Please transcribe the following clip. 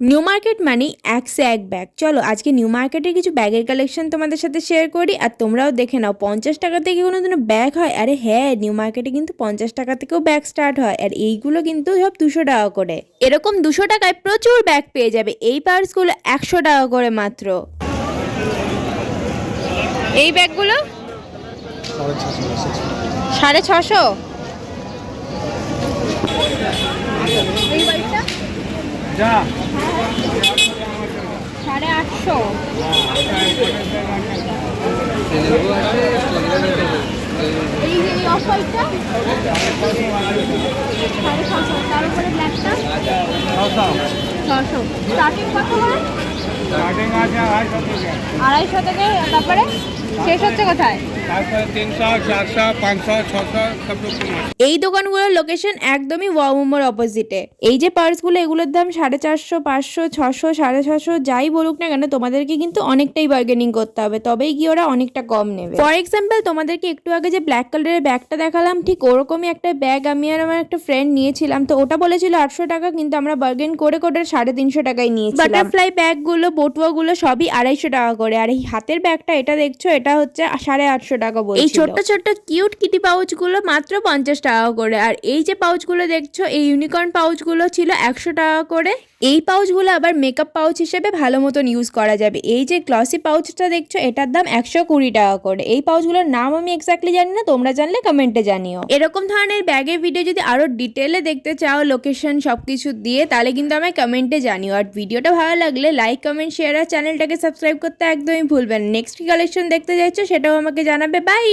New market মানে এক সে এক ব্যাগ। চলো আজকে নিউ মার্কেটের কিছু ব্যাগের কালেকশন তোমাদের সাথে শেয়ার করি আর তোমরাও দেখে নাও 50 টাকা থেকে কোনো দিনও ব্যাগ হয়। আরে হ্যাঁ, নিউ মার্কেটে কিন্তু 50 টাকা থেকেও ব্যাগ স্টার্ট হয় আর এইগুলো কিন্তু সব 200 টাকা করে। এরকম 200 টাকায় প্রচুর ব্যাগ পেয়ে যাবে। এই পার্সগুলো 100 টাকা করে মাত্র। এই ব্যাগগুলো 650। এই বাইকটা 850। এই অফ হোয়াইটটা 650। তার উপরে ব্ল্যাকটা 600। স্টার্টিং কত করে? স্টার্টিং আছে 250 থেকে। তারপরে শেষ হচ্ছে কোথায়? তারপরে 300, 400, 500, 600 সব রকম আছে। এই দোকানগুলোর লোকেশন একদমই ওয়াও মোমোর অপোজিটে। এই যে পার্সগুলো এগুলোর দাম 450, 500, 600, 650 যাই বলুক না কেন তোমাদেরকে কিন্তু অনেকটাই বার্গেনিং করতে হবে, তবেই গিয়ে ওরা অনেকটা কম নেবে। ফর এক্সাম্পল তোমাদেরকে একটু আগে যে ব্ল্যাক কালারের ব্যাগটা দেখালাম ঠিক ওরকমই একটা ব্যাগ আমি আর আমার একটা ফ্রেন্ড নিয়েছিলাম। তো ওটা বলেছিল 800 টাকা, কিন্তু আমরা বার্গেন করে করে 350 টাকায় নিয়েছিলাম। বাটারফ্লাই ব্যাগগুলো বটুয়াগুলো সবই 250 টাকা করে। আর এই হাতের ব্যাগটা এটা দেখছো এটা হচ্ছে 850 টাকা বলছিল। এই ছোট্ট ছোট্ট কিউট কিটি পাউচগুলো মাত্র 50 টাকা করে। আর এই যে পাউচগুলো দেখছো এই ইউনিকর্ন পাউচগুলো ছিল 100 টাকা করে। এই পাউচগুলো আবার মেকআপ পাউচ হিসেবে ভালো মতন ইউজ করা যাবে। এই যে গ্লসি পাউচটা দেখছো এটার দাম 120 টাকা করে। এই পাউচগুলোর নাম আমি এক্স্যাক্টলি জানি না, তোমরা জানলে কমেন্টে জানিও। এরকম ধরনের ব্যাগের ভিডিও যদি আরো ডিটেলে দেখতে চাও লোকেশন সবকিছু দিয়ে, তাহলে কিন্তু আমায় কমেন্টে জানিও। আর ভিডিওটা ভালো লাগলে লাইক কমেন্ট শেয়ার আর চ্যানেলটাকে সাবস্ক্রাইব করতে একদমই ভুলবেন। নেক্সট কালেকশন দেখতে চাইছো সেটাও আমাকে জানাবে। বাই।